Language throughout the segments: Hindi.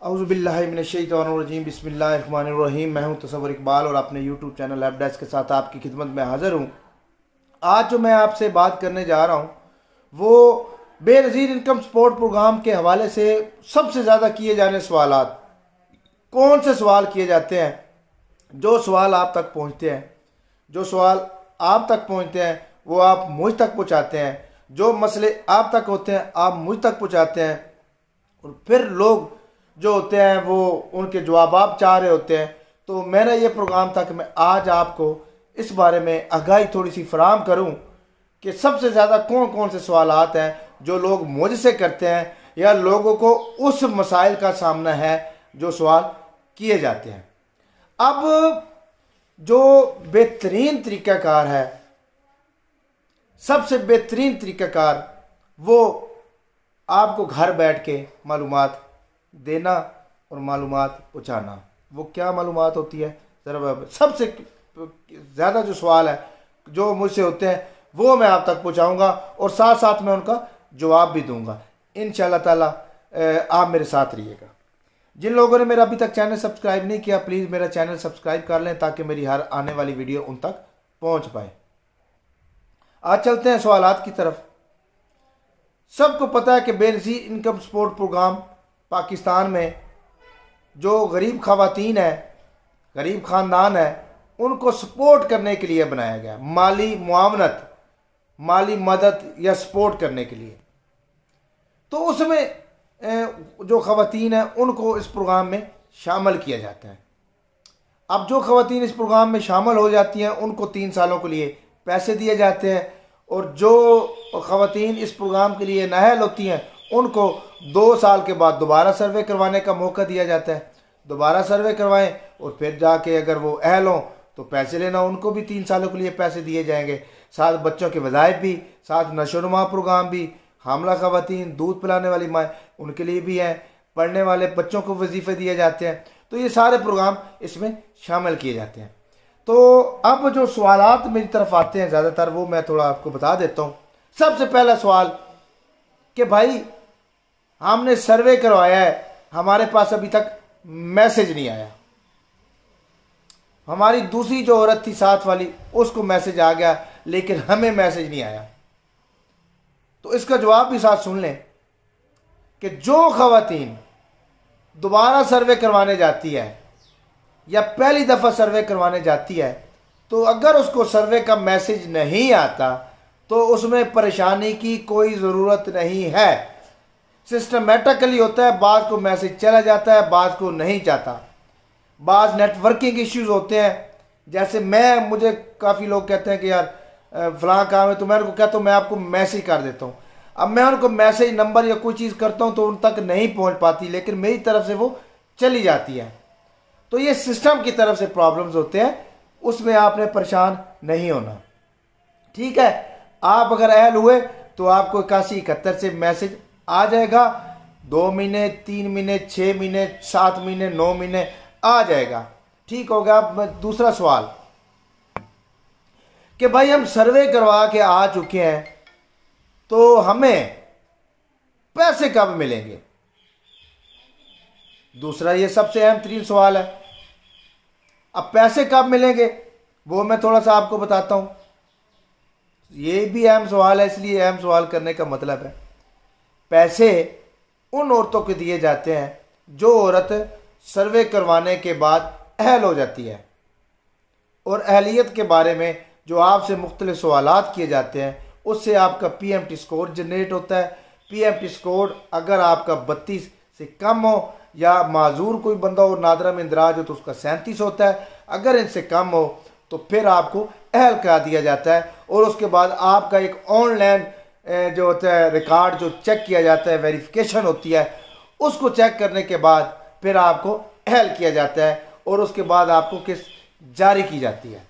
औज़ुबिल्लाहिमिनश्शैतानिर्रजीम बिस्मिल्लाहिर्रहमानिर्रहीम। मैं हूं तसव्वुर इकबाल और अपने यूट्यूब चैनल लैब डेस्क के साथ आपकी खिदमत में हाज़िर हूं। आज जो मैं आपसे बात करने जा रहा हूं वो बेनज़ीर इनकम सपोर्ट प्रोग्राम के हवाले से सबसे ज़्यादा किए जाने सवालात कौन से सवाल किए जाते हैं। जो सवाल आप तक पहुँचते हैं, जो सवाल आप तक पहुँचते हैं वो आप मुझ तक पहुँचाते हैं। जो मसले आप तक होते हैं आप मुझ तक पहुँचाते हैं और फिर लोग जो होते हैं वो उनके जवाब आप चाह रहे होते हैं। तो मेरा ये प्रोग्राम था कि मैं आज आपको इस बारे में आगाही थोड़ी सी फराहम करूं कि सबसे ज़्यादा कौन कौन से सवालात हैं जो लोग मुझसे करते हैं या लोगों को उस मसाइल का सामना है जो सवाल किए जाते हैं। अब जो बेहतरीन तरीक़ाकार है, सबसे बेहतरीन तरीक़ाकार वो आपको घर बैठ के मालूमात देना और मालूमात पहुँचाना। वो क्या मालूमात होती है, ज़रा सबसे ज़्यादा जो सवाल है जो मुझसे होते हैं वो मैं आप तक पहुँचाऊँगा और साथ साथ मैं उनका जवाब भी दूँगा इंशाअल्लाह ताला। आप मेरे साथ रहिएगा। जिन लोगों ने मेरा अभी तक चैनल सब्सक्राइब नहीं किया प्लीज़ मेरा चैनल सब्सक्राइब कर लें ताकि मेरी हर आने वाली वीडियो उन तक पहुँच पाए। आज चलते हैं सवालात की तरफ। सबको पता है कि Benazir income support program Pakistan में जो गरीब ख़वातीन है, गरीब ख़ानदान है, उनको सपोर्ट करने के लिए बनाया गया, माली मुआवनत, माली मदद या सपोर्ट करने के लिए। तो उसमें जो ख़वातीन हैं उनको इस प्रोग्राम में शामिल किया जाता है। अब जो ख़वातीन इस प्रोग्राम में शामिल हो जाती हैं उनको 3 सालों के लिए पैसे दिए जाते हैं और जो ख़वातीन इस प्रोग्राम के लिए नाअहल होती हैं उनको 2 साल के बाद दोबारा सर्वे करवाने का मौका दिया जाता है। दोबारा सर्वे करवाएं और फिर जाके अगर वो अहल हों तो पैसे लेना, उनको भी 3 सालों के लिए पैसे दिए जाएंगे। साथ बच्चों के वज़ाइफ भी, साथ नशोनुमा प्रोग्राम भी, हामला ख़वातीन, दूध पिलाने वाली माँ, उनके लिए भी हैं, पढ़ने वाले बच्चों को वजीफ़े दिए जाते हैं। तो ये सारे प्रोग्राम इसमें शामिल किए जाते हैं। तो अब जो सवालात मेरी तरफ आते हैं ज़्यादातर वो मैं थोड़ा आपको बता देता हूँ। सबसे पहला सवाल कि भाई हमने सर्वे करवाया है, हमारे पास अभी तक मैसेज नहीं आया। हमारी दूसरी जो औरत थी साथ वाली उसको मैसेज आ गया लेकिन हमें मैसेज नहीं आया। तो इसका जवाब भी साथ सुन लें कि जो ख़वातीन दोबारा सर्वे करवाने जाती है या पहली दफ़ा सर्वे करवाने जाती है तो अगर उसको सर्वे का मैसेज नहीं आता तो उसमें परेशानी की कोई ज़रूरत नहीं है। सिस्टमेटिकली होता है, बाज़ को मैसेज चला जाता है, बाज़ को नहीं जाता। बाज़ नेटवर्किंग इश्यूज होते हैं, जैसे मुझे काफ़ी लोग कहते हैं कि यार फ़लाँ काम है तो मैं उनको कहता हूँ मैं आपको मैसेज कर देता हूँ। अब मैं उनको मैसेज नंबर या कोई चीज़ करता हूँ तो उन तक नहीं पहुँच पाती लेकिन मेरी तरफ से वो चली जाती है। तो ये सिस्टम की तरफ से प्रॉब्लम्स होते हैं, उसमें आपने परेशान नहीं होना। ठीक है, आप अगर अहल हुए तो आपको 8171 से मैसेज आ जाएगा। 2 महीने, 3 महीने, 6 महीने, 7 महीने, 9 महीने आ जाएगा। ठीक होगा। दूसरा सवाल कि भाई हम सर्वे करवा के आ चुके हैं तो हमें पैसे कब मिलेंगे। दूसरा ये सबसे अहम तरीन सवाल है। अब पैसे कब मिलेंगे वो मैं थोड़ा सा आपको बताता हूं। ये भी अहम सवाल है, इसलिए अहम सवाल करने का मतलब है पैसे उन औरतों को दिए जाते हैं जो औरत सर्वे करवाने के बाद अहल हो जाती है और अहलियत के बारे में जो आपसे मुख्तलिफ सवालात किए जाते हैं उससे आपका PMT स्कोर जनरेट होता है। PMT स्कोर अगर आपका 32 से कम हो या माजूर कोई बंदा हो, नादरा में इंदराज हो तो उसका 37 होता है। अगर इनसे कम हो तो फिर आपको अहल करा दिया जाता है और उसके बाद आपका एक ऑनलाइन जो होता है रिकॉर्ड जो चेक किया जाता है, वेरिफिकेशन होती है, उसको चेक करने के बाद फिर आपको अहल किया जाता है और उसके बाद आपको किस्त जारी की जाती है।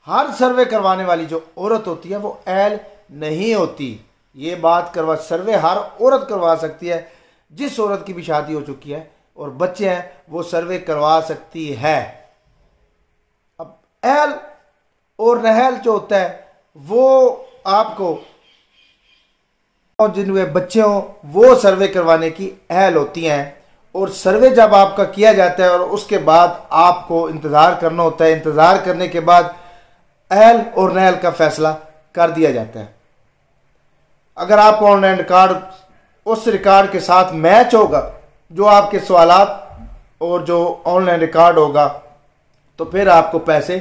हर सर्वे करवाने वाली जो औरत होती है वो अहल नहीं होती। ये बात सर्वे हर औरत करवा सकती है। जिस औरत की भी शादी हो चुकी है और बच्चे हैं वो सर्वे करवा सकती है। अब अहल और नहल जो होता है वो आपको जिनके बच्चे हों वो सर्वे करवाने की अहल होती हैं और सर्वे जब आपका किया जाता है और उसके बाद आपको इंतज़ार करना होता है। इंतज़ार करने के बाद अहल और नहल का फैसला कर दिया जाता है। अगर आप ऑनलाइन रिकॉर्ड उस रिकॉर्ड के साथ मैच होगा जो आपके सवालात और जो ऑनलाइन रिकॉर्ड होगा, तो फिर आपको पैसे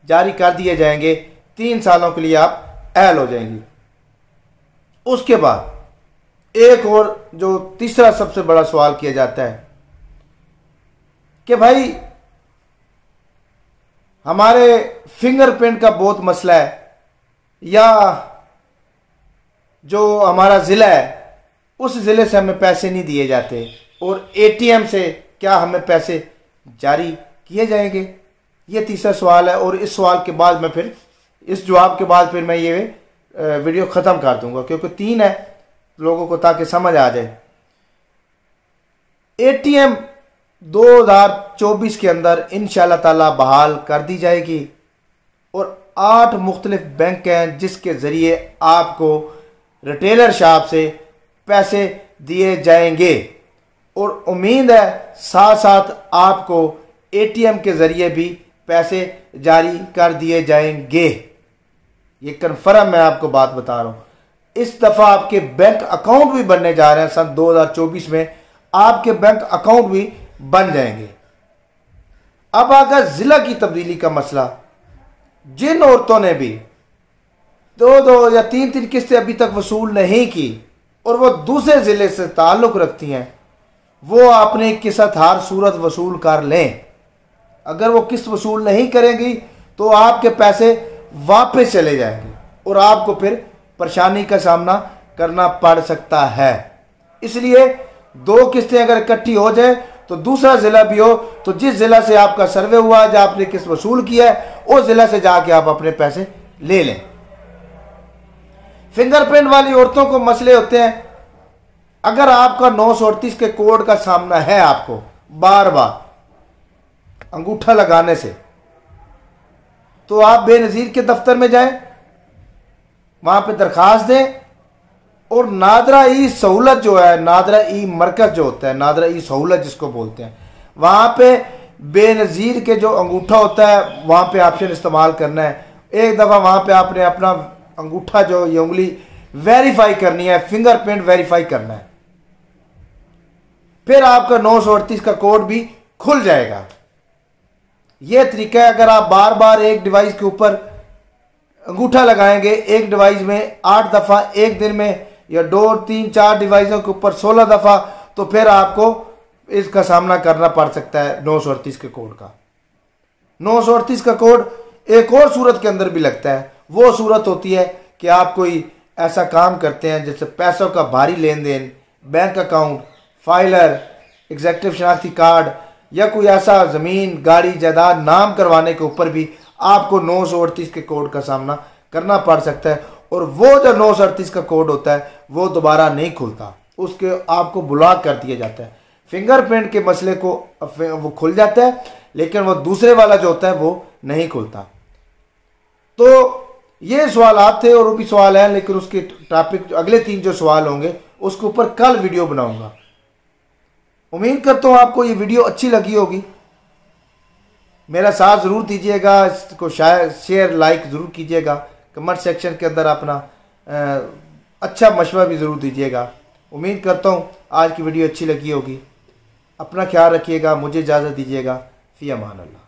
जारी कर दिए जाएंगे। 3 सालों के लिए आप अहल हो जाएंगे। उसके बाद एक और जो तीसरा सबसे बड़ा सवाल किया जाता है कि भाई हमारे फिंगरप्रिंट का बहुत मसला है, या जो हमारा ज़िला है उस ज़िले से हमें पैसे नहीं दिए जाते और एटीएम से क्या हमें पैसे जारी किए जाएंगे। ये तीसरा सवाल है। और इस सवाल के बाद मैं फिर इस जवाब के बाद फिर मैं ये वीडियो ख़त्म कर दूंगा, क्योंकि 3 है लोगों को, ताकि समझ आ जाए। एटीएम 2024 के अंदर इंशाल्लाह ताला बहाल कर दी जाएगी और 8 मुख्तलिफ बैंक हैं जिसके ज़रिए आपको रिटेलर शॉप से पैसे दिए जाएंगे। और उम्मीद है साथ साथ आपको एटीएम के ज़रिए भी पैसे जारी कर दिए जाएंगे। ये कन्फर्म मैं आपको बात बता रहा हूँ। इस दफ़ा आपके बैंक अकाउंट भी बनने जा रहे हैं। सन 2024 में आपके बैंक अकाउंट भी बन जाएंगे। अब आगा ज़िला की तब्दीली का मसला। जिन औरतों ने भी 2 या 3 किस्तें अभी तक वसूल नहीं की और वो दूसरे ज़िले से ताल्लुक़ रखती हैं, वो अपनी किस्त हर सूरत वसूल कर लें। अगर वो किस्त वसूल नहीं करेंगी तो आपके पैसे वापस चले जाएंगे और आपको फिर परेशानी का सामना करना पड़ सकता है। इसलिए 2 किस्तें अगर इकट्ठी हो जाए तो दूसरा ज़िला भी हो, तो जिस ज़िला से आपका सर्वे हुआ है, जहाँ आपने किस्त वसूल किया है, उस ज़िला से जाके आप अपने पैसे ले लें। फिंगरप्रिंट वाली औरतों को मसले होते हैं। अगर आपका 938 के कोड का सामना है आपको बार बार अंगूठा लगाने से, तो आप बेनज़ीर के दफ्तर में जाएं, वहां पे दरखास्त दें और नादरा ई सहूलत जो है, नादरा ई मरकज जो होता है, नादरा ई सहूलत जिसको बोलते हैं, वहां पे बेनज़ीर के जो अंगूठा होता है वहां पे ऑप्शन इस्तेमाल करना है। एक दफ़ा वहां पे आपने अपना अंगूठा जो ये उंगली वेरीफाई करनी है, फिंगरप्रिंट वेरीफाई करना है, फिर आपका 938 का कोड भी खुल जाएगा। यह तरीका है। अगर आप बार बार एक डिवाइस के ऊपर अंगूठा लगाएंगे, एक डिवाइस में 8 दफ़ा एक दिन में, या 2, 3, 4 डिवाइसों के ऊपर 16 दफ़ा, तो फिर आपको इसका सामना करना पड़ सकता है 938 के कोड का। 938 का कोड एक और सूरत के अंदर भी लगता है। वो सूरत होती है कि आप कोई ऐसा काम करते हैं जैसे पैसों का भारी लेन देन, बैंक अकाउंट, फाइलर, एग्जेक्टिव शनाख्ती कार्ड, या कोई ऐसा ज़मीन, गाड़ी, जायदाद नाम करवाने के ऊपर भी आपको 938 के कोड का सामना करना पड़ सकता है। और वो जो 938 का कोड होता है वो दोबारा नहीं खुलता, उसके आपको ब्लॉक कर दिया जाता है। फिंगरप्रिंट के मसले को वो खुल जाता है, लेकिन वो दूसरे वाला जो होता है वो नहीं खुलता। तो ये सवाल थे और भी सवाल हैं, लेकिन उसके टॉपिक अगले 3 जो सवाल होंगे उसके ऊपर कल वीडियो बनाऊंगा। उम्मीद करता हूँ आपको ये वीडियो अच्छी लगी होगी। मेरा साथ ज़रूर दीजिएगा, इसको शेयर लाइक ज़रूर कीजिएगा, कमेंट सेक्शन के अंदर अपना अच्छा मशवरा भी ज़रूर दीजिएगा। उम्मीद करता हूँ आज की वीडियो अच्छी लगी होगी। अपना ख्याल रखिएगा, मुझे इजाज़त दीजिएगा। फ़ी अमान अल्लाह।